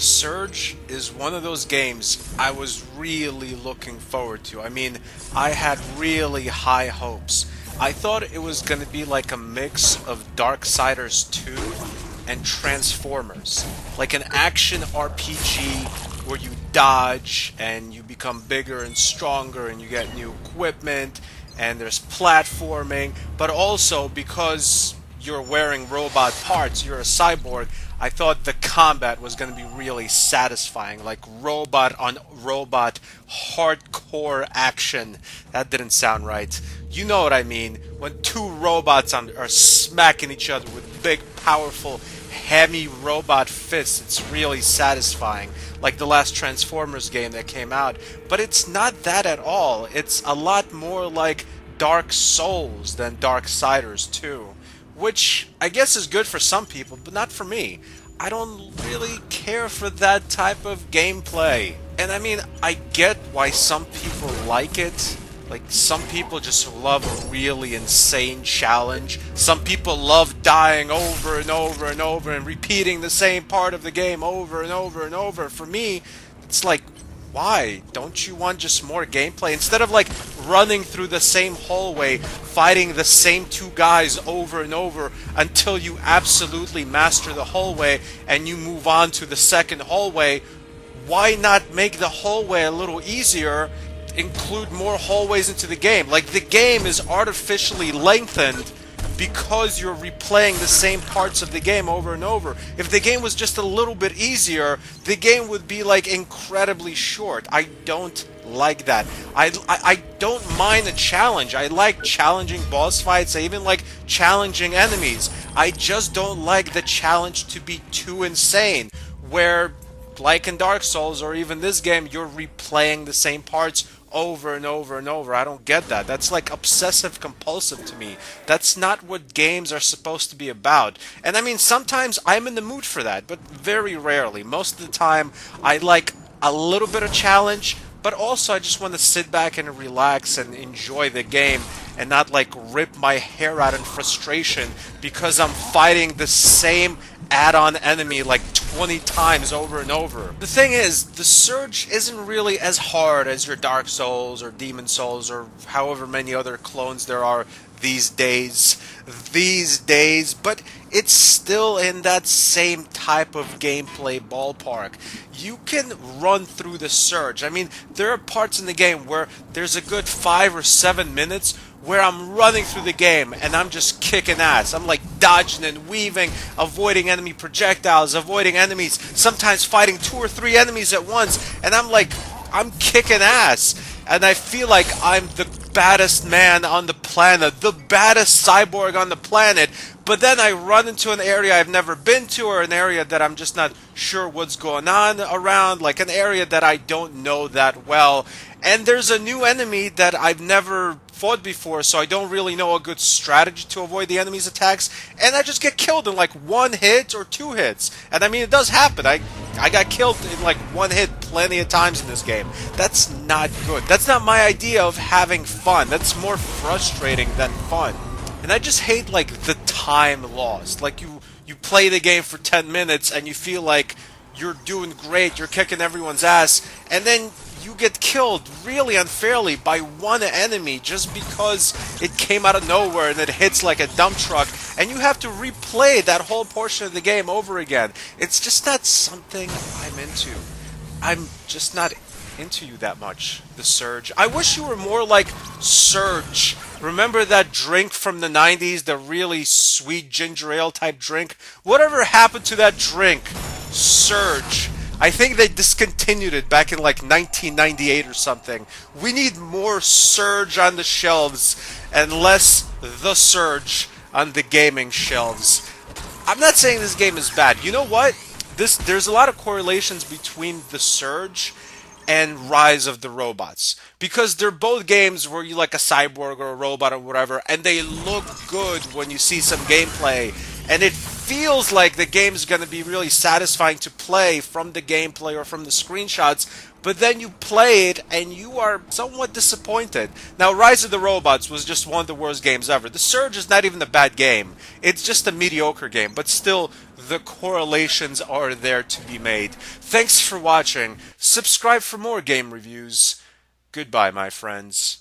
Surge is one of those games I was really looking forward to. I mean, I had really high hopes. I thought it was going to be like a mix of Darksiders 2 and Transformers. Like an action RPG where you dodge and you become bigger and stronger and you get new equipment and there's platforming, but also because you're wearing robot parts, you're a cyborg, I thought the combat was going to be really satisfying, like robot on robot hardcore action. That didn't sound right. You know what I mean. When two robots are smacking each other with big, powerful, hammy robot fists, it's really satisfying. Like the last Transformers game that came out. But it's not that at all. It's a lot more like Dark Souls than Darksiders 2. Which I guess is good for some people, but not for me. I don't really care for that type of gameplay. And I mean, I get why some people like it. Like, some people just love a really insane challenge. Some people love dying over and over and over and repeating the same part of the game over and over and over. For me, it's like, why? Don't you want just more gameplay? Instead of like running through the same hallway, fighting the same two guys over and over until you absolutely master the hallway and you move on to the second hallway, why not make the hallway a little easier? Include more hallways into the game. Like, the game is artificially lengthened because you're replaying the same parts of the game over and over. If the game was just a little bit easier, the game would be like incredibly short. I don't like that. I don't mind a challenge. I like challenging boss fights. I even like challenging enemies. I just don't like the challenge to be too insane, where, like in Dark Souls or even this game, you're replaying the same parts over and over and over. I don't get that. That's like obsessive compulsive to me. That's not what games are supposed to be about. And I mean, sometimes I'm in the mood for that, but very rarely. Most of the time, I like a little bit of challenge, but also I just want to sit back and relax and enjoy the game and not like rip my hair out in frustration because I'm fighting the same add-on enemy like 20 times over and over. The thing is, the Surge isn't really as hard as your Dark Souls or Demon Souls or however many other clones there are these days, but it's still in that same type of gameplay ballpark. You can run through the Surge. I mean, there are parts in the game where there's a good 5 or 7 minutes where I'm running through the game and I'm just kicking ass. I'm like dodging and weaving, avoiding enemy projectiles, avoiding enemies, sometimes fighting 2 or 3 enemies at once, and I'm kicking ass. And I feel like I'm the baddest man on the planet, the baddest cyborg on the planet, but then I run into an area I've never been to, or an area that I'm just not sure what's going on around, like an area that I don't know that well, and there's a new enemy that I've never fought before, so I don't really know a good strategy to avoid the enemy's attacks, and I just get killed in like 1 hit or 2 hits. And I mean, it does happen. I got killed in like 1 hit plenty of times in this game. That's not good. That's not my idea of having fun. That's more frustrating than fun. And I just hate like the time lost. Like you play the game for 10 minutes and you feel like you're doing great, you're kicking everyone's ass, and then you get killed really unfairly by one enemy just because it came out of nowhere and it hits like a dump truck, and you have to replay that whole portion of the game over again. It's just not something I'm into. I'm just not into you that much, the Surge. I wish you were more like Surge. Remember that drink from the 90s, the really sweet ginger ale type drink? Whatever happened to that drink? Surge. I think they discontinued it back in like 1998 or something. We need more Surge on the shelves and less the Surge on the gaming shelves. I'm not saying this game is bad. You know what? There's a lot of correlations between the Surge and Rise of the Robots, because they're both games where you like a cyborg or a robot or whatever, and they look good when you see some gameplay, and it feels like the game's going to be really satisfying to play from the gameplay or from the screenshots, but then you play it and you are somewhat disappointed. Now, Rise of the Robots was just one of the worst games ever. The Surge is not even a bad game. It's just a mediocre game, but still, the correlations are there to be made. Thanks for watching. Subscribe for more game reviews. Goodbye, my friends.